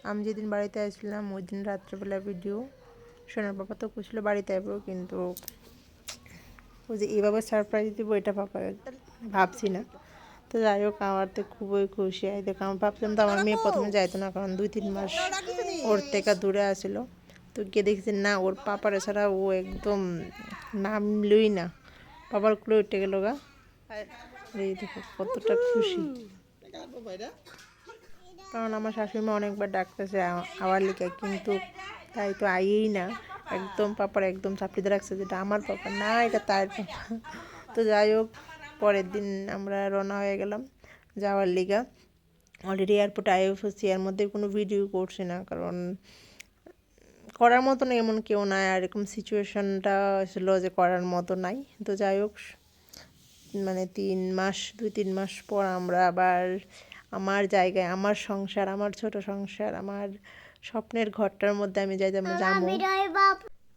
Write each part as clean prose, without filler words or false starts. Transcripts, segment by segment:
আমি যেদিন বাড়িতে আসছিলাম ওই দিন রাত্রেবেলা ভিডিও। সোনার পাপা তো খুশিল বাড়িতে আসবো, কিন্তু ওই যে এভাবে সারপ্রাইজ দেবো এটা পাপা ভাবছি না। তো যাই হোক, আমার তো খুবই খুশি। এই দেখো, আমি ভাবছিলাম তো আমার মেয়ে প্রথমে যাইতো না, কারণ 2-3 মাস ওর থেকে দূরে আসছিল। তো গিয়ে দেখছি না, ওর পাপার ছাড়া ও একদম নামলই না, পাপার কুলে উঠে গেল গা। এই দেখো কতটা খুশি, কারণ আমার শাশুড়িমা অনেকবার ডাকতেছে আওয়ার লিখে, কিন্তু তাই তো আইয়েই না। একদম পাপার একদম চাপড়িতে রাখছে, যেটা আমার পাপা না, এটা তার পাপা। তো যাই হোক, পরের দিন আমরা রওনা হয়ে গেলাম যাওয়ার লিগা। অলরেডি এয়ারপোর্টে আই পড়ছি, এর মধ্যে কোনো ভিডিও করছি না, কারণ করার মতো না, এমন কেউ নাই, আর এরকম সিচুয়েশনটা ছিল যে করার মতো নাই। তো যাই হোক, মানে 2-3 মাস পর আমরা আবার আমার জায়গায়, আমার সংসার, আমার ছোট সংসার, আমার স্বপ্নের ঘরটার মধ্যে আমি যাই যাবো।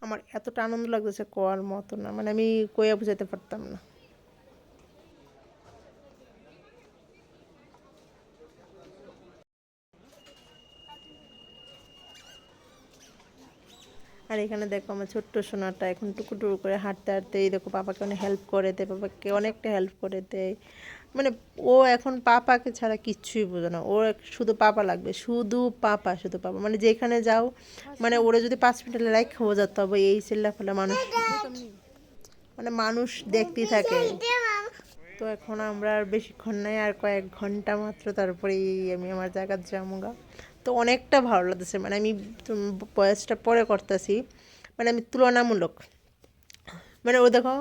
আমার এতটা আনন্দ লাগতেছে কোয়ার মতো না, মানে আমি কইয়া বুঝাতে পারতাম না। আর এখানে দেখো আমার ছোট্ট সোনাটা এখন টুকু টুকু করে হাঁটতে হাঁটতে, এই দেখো পাপাকে অনেক হেল্প করে দেয়, পাপাকে অনেকটা হেল্প করে দেয়। মানে ও এখন পাপাকে ছাড়া কিচ্ছুই বোঝে না, ওর শুধু পাপা লাগবে, শুধু পাপা, শুধু পাপা। মানে যেখানে যাও, মানে ওরা যদি 5 মিনিট রাখা যেত, তবে এই চিল্লা ফেলা মানুষ, মানে মানুষ দেখতেই থাকে। তো এখন আমরা আর বেশিক্ষণ নাই, আর কয়েক ঘন্টা মাত্র, তারপরেই আমি আমার জায়গা যামুগা। তো অনেকটা ভালো লাগতেছে, মানে আমি বয়সটা পরে করতেছি, মানে আমি তুলনামূলক, মানে ও দেখো,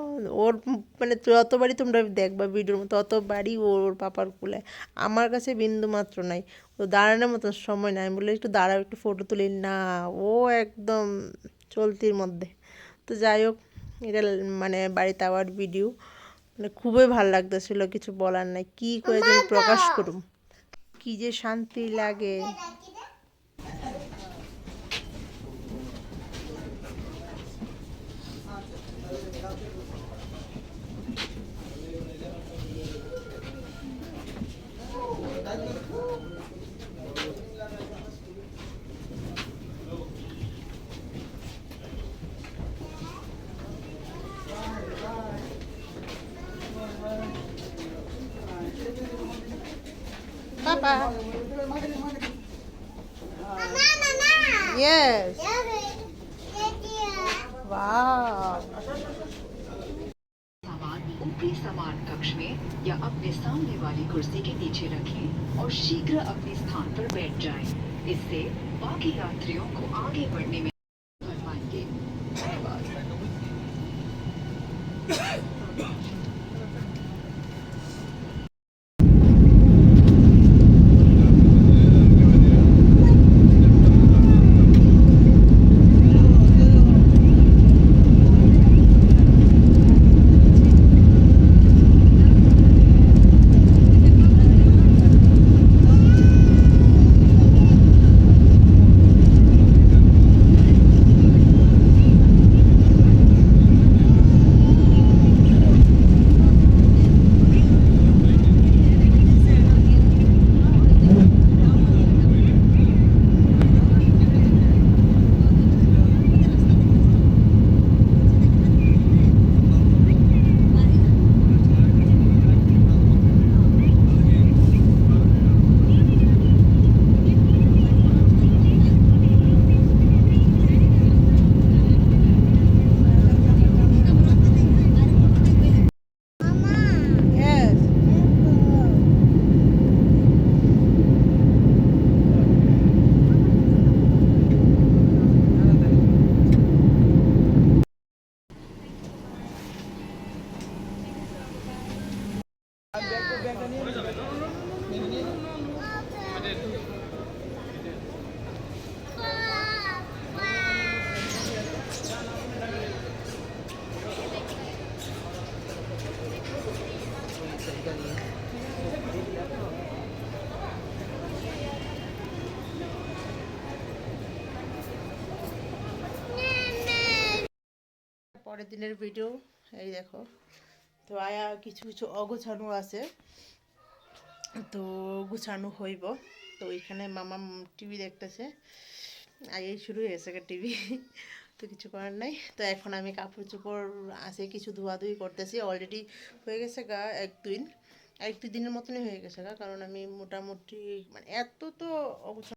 ওর মানে যতবারই তোমরা দেখবা ভিডিওর মতো, ততবারই ওর পাপার কুলে। আমার কাছে বিন্দু মাত্র নাই, ও দাঁড়ানোর মতো সময় নাই। আমি বলে একটু দাঁড়াও, একটু ফটো তুলি না, ও একদম চলতির মধ্যে। তো যাই হোক, এটা মানে বাড়িতে আবার ভিডিও, মানে খুবই ভালো লাগতেছিল, কিছু বলার নাই, কি করে যে আমি প্রকাশ করুম, কি যে শান্তি লাগে। পাপা, yes, wow. सामान ऊपरी सामान कक्ष में या अपने सामने वाली कुर्सी के नीचे रखें और शीघ्र अपने स्थान पर बैठ जाएं। इससे बाकी यात्रियों को आगे बढ़ने में कर पाएंगे। Yes. পরের দিনের ভিডিও, এই দেখো। তো কিছু কিছু অগোছানো আছে, তো গুছানো হইব। তো ওইখানে মামা টিভি দেখতেছে, আগেই শুরু হয়ে গেছে টিভি। তো কিছু করার নাই। তো এখন আমি কাপড় চোপড় আছে কিছু ধোয়াধুয়ি করতেছি, অলরেডি হয়ে গেছে গা এক দুই দিনের মতনই হয়ে গেছে গা, কারণ আমি মোটামুটি মানে এত তো অবশ্য